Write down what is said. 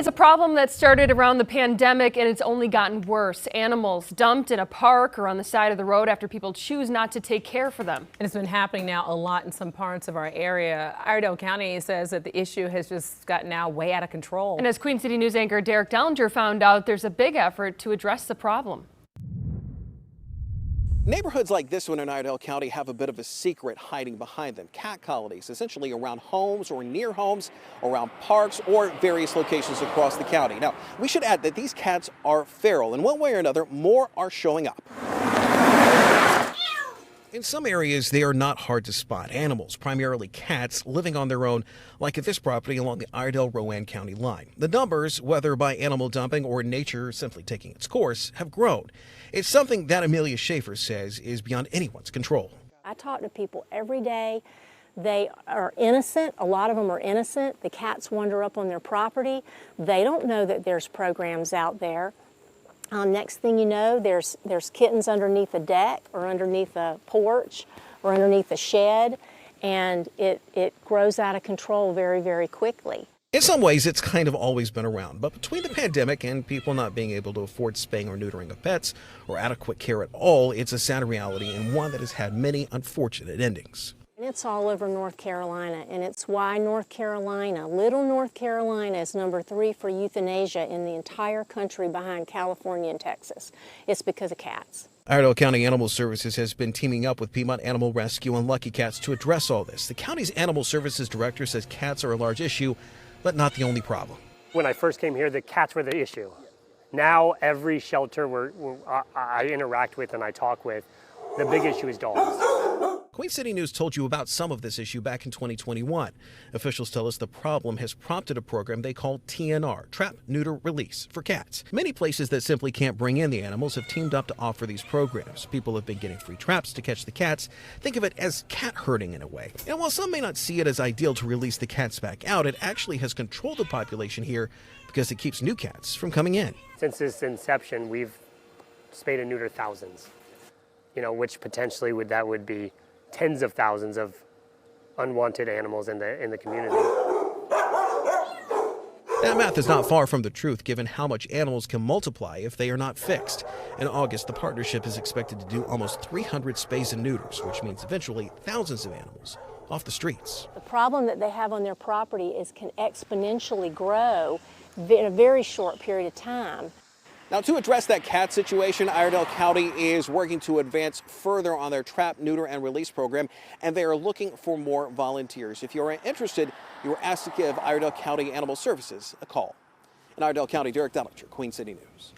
It's a problem that started around the pandemic and it's only gotten worse. Animals dumped in a park or on the side of the road after people choose not to take care for them. And it's been happening now a lot in some parts of our area. Iredell County says that the issue has just gotten now way out of control. And as Queen City News anchor Derek Dellinger found out, there's a big effort to address the problem. Neighborhoods like this one in Iredell County have a bit of a secret hiding behind them. Cat colonies, essentially around homes or near homes, around parks or various locations across the county. Now, we should add that these cats are feral. In one way or another, more are showing up. In some areas, they are not hard to spot. Animals, primarily cats, living on their own, like at this property along the Iredell-Rowan County line. The numbers, whether by animal dumping or nature simply taking its course, have grown. It's something that Amelia Schaefer says is beyond anyone's control. I talk to people every day. They are innocent. A lot of them are innocent. The cats wander up on their property. They don't know that there's programs out there. Next thing you know, there's kittens underneath a deck or underneath a porch or underneath a shed, and it grows out of control very, very quickly. In some ways, it's kind of always been around, but between the pandemic and people not being able to afford spaying or neutering of pets or adequate care at all, it's a sad reality and one that has had many unfortunate endings. It's all over North Carolina, and it's why North Carolina, little North Carolina, is number 3 for euthanasia in the entire country behind California and Texas. It's because of cats. Iredell County Animal Services has been teaming up with Piedmont Animal Rescue and Lucky Cats to address all this. The county's Animal Services director says cats are a large issue, but not the only problem. When I first came here, the cats were the issue. Now every shelter I interact with and I talk with, the big issue is dogs. Queen City News told you about some of this issue back in 2021. Officials tell us the problem has prompted a program they call TNR, Trap, Neuter, Release, for cats. Many places that simply can't bring in the animals have teamed up to offer these programs. People have been getting free traps to catch the cats. Think of it as cat herding in a way. And while some may not see it as ideal to release the cats back out, it actually has controlled the population here because it keeps new cats from coming in. Since its inception, we've spayed and neutered thousands, which potentially would be tens of thousands of unwanted animals in the community. That math is not far from the truth, given how much animals can multiply if they are not fixed. In August, the partnership is expected to do almost 300 spays and neuters, which means eventually thousands of animals off the streets. The problem that they have on their property can exponentially grow in a very short period of time. Now, to address that cat situation, Iredell County is working to advance further on their Trap, Neuter, and Release program, and they are looking for more volunteers. If you are interested, you are asked to give Iredell County Animal Services a call. In Iredell County, Derek Dellinger, Queen City News.